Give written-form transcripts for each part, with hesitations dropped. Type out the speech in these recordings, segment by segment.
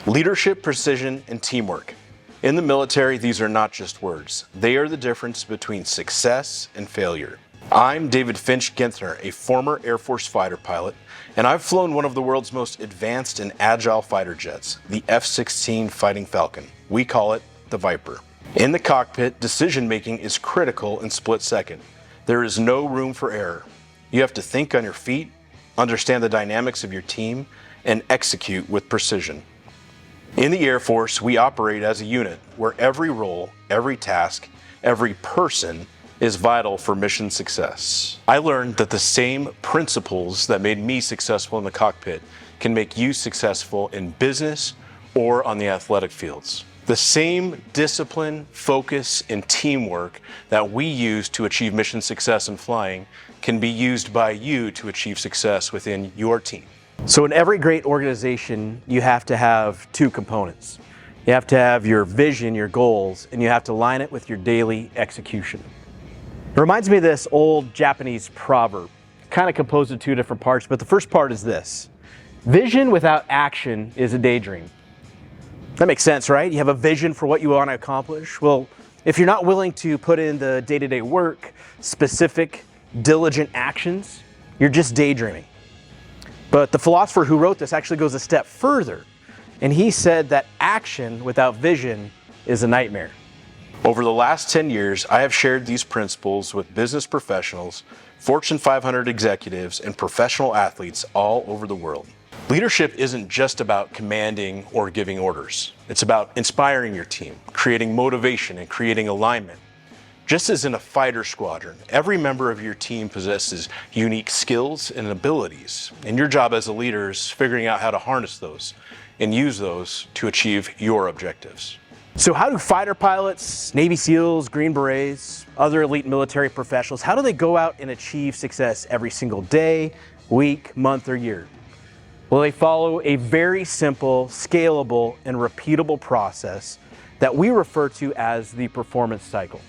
Leadership, precision, and teamwork. In the military, these are not just words. They are the difference between success and failure. I'm David Finch Guenthner, a former Air Force fighter pilot, and I've flown one of the world's most advanced and agile fighter jets, the F-16 Fighting Falcon. We call it the Viper. In the cockpit, decision-making is critical in split second. There is no room for error. You have to think on your feet, understand the dynamics of your team, and execute with precision. In the Air Force, we operate as a unit where every role, every task, every person is vital for mission success. I learned that the same principles that made me successful in the cockpit can make you successful in business or on the athletic fields. The same discipline, focus, and teamwork that we use to achieve mission success in flying can be used by you to achieve success within your team. So in every great organization, you have to have two components. You have to have your vision, your goals, and you have to line it with your daily execution. It reminds me of this old Japanese proverb, kind of composed of two different parts, but the first part is this: vision without action is a daydream. That makes sense, right? You have a vision for what you want to accomplish. Well, if you're not willing to put in the day-to-day work, specific, diligent actions, you're just daydreaming. But the philosopher who wrote this actually goes a step further, and he said that action without vision is a nightmare. Over the last 10 years, I have shared these principles with business professionals, Fortune 500 executives, and professional athletes all over the world. Leadership isn't just about commanding or giving orders. It's about inspiring your team, creating motivation, and creating alignment. Just as in a fighter squadron, every member of your team possesses unique skills and abilities, and your job as a leader is figuring out how to harness those and use those to achieve your objectives. So how do fighter pilots, Navy SEALs, Green Berets, other elite military professionals, how do they go out and achieve success every single day, week, month, or year? Well, they follow a very simple, scalable, and repeatable process that we refer to as the performance cycle.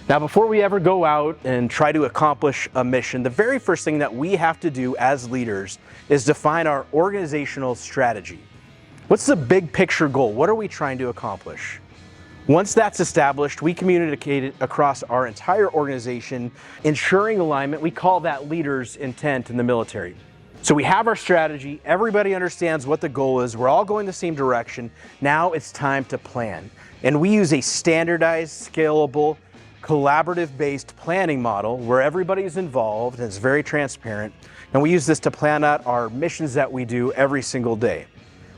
Now, before we ever go out and try to accomplish a mission, the very first thing that we have to do as leaders is define our organizational strategy. What's the big picture goal? What are we trying to accomplish? Once that's established, we communicate it across our entire organization, ensuring alignment. We call that leader's intent in the military. So we have our strategy, everybody understands what the goal is, we're all going the same direction. Now it's time to plan. And we use a standardized, scalable, collaborative-based planning model where everybody is involved and it's very transparent. And we use this to plan out our missions that we do every single day.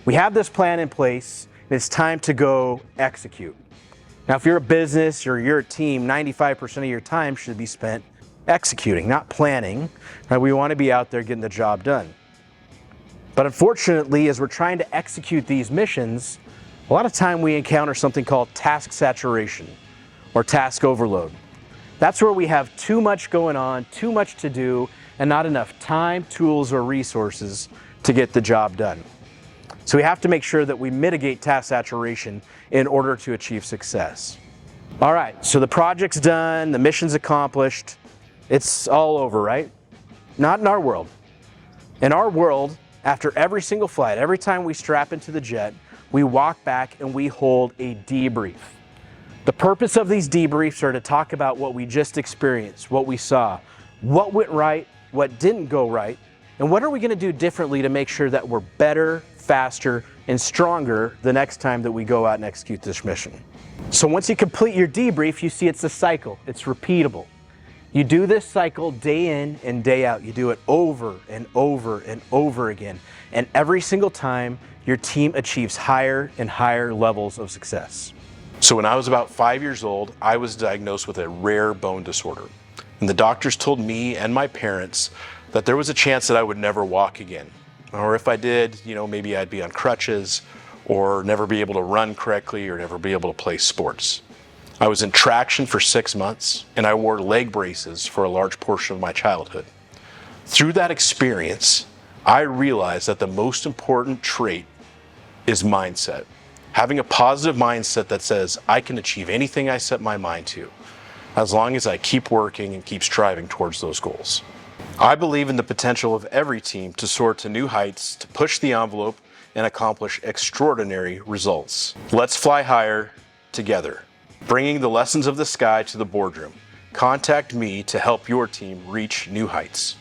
We have this plan in place, and it's time to go execute. Now, if you're a business or you're a team, 95% of your time should be spent executing, not planning. We want to be out there getting the job done. But unfortunately, as we're trying to execute these missions, a lot of time we encounter something called task saturation or task overload. That's where we have too much going on, too much to do, and not enough time, tools, or resources to get the job done. So we have to make sure that we mitigate task saturation in order to achieve success. All right, so the project's done, the mission's accomplished, it's all over, right? Not in our world. In our world, after every single flight, every time we strap into the jet, we walk back and we hold a debrief. The purpose of these debriefs are to talk about what we just experienced, what we saw, what went right, what didn't go right, and what are we going to do differently to make sure that we're better, faster, and stronger the next time that we go out and execute this mission. So once you complete your debrief, you see it's a cycle. It's repeatable. You do this cycle day in and day out. You do it over and over and over again. And every single time, your team achieves higher and higher levels of success. So when I was about 5 years old, I was diagnosed with a rare bone disorder. And the doctors told me and my parents that there was a chance that I would never walk again. Or if I did, maybe I'd be on crutches or never be able to run correctly or never be able to play sports. I was in traction for 6 months and I wore leg braces for a large portion of my childhood. Through that experience, I realized that the most important trait is mindset. Having a positive mindset that says I can achieve anything I set my mind to, as long as I keep working and keep striving towards those goals. I believe in the potential of every team to soar to new heights, to push the envelope, and accomplish extraordinary results. Let's fly higher together, bringing the lessons of the sky to the boardroom. Contact me to help your team reach new heights.